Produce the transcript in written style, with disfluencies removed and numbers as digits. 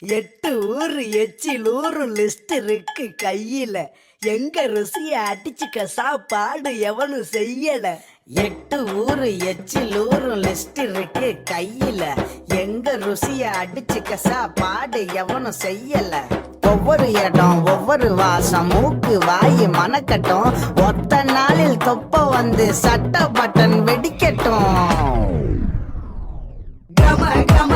8 ஊரு எச்சில் ஊரும் லிஸ்ட் இருக்கு கையில. எங்க ருசிய அடிச்சுக்க சாப்பாடு எவனும் செய்யல. 8 ஊரு எச்சில் ஊரும் லிஸ்ட் இருக்கு கையில. எங்க ருசிய அடிச்சுக்க சாப்பாடு எவனும் செய்யல. ஒவ்வொரு இடம் ஒவ்வொரு வாசம் மூக்கு வாயு மனக்கட்டும். ஒத்த நாளில் தொப்ப வந்து சட்ட பட்டன் வெடிக்கட்டும். கம கம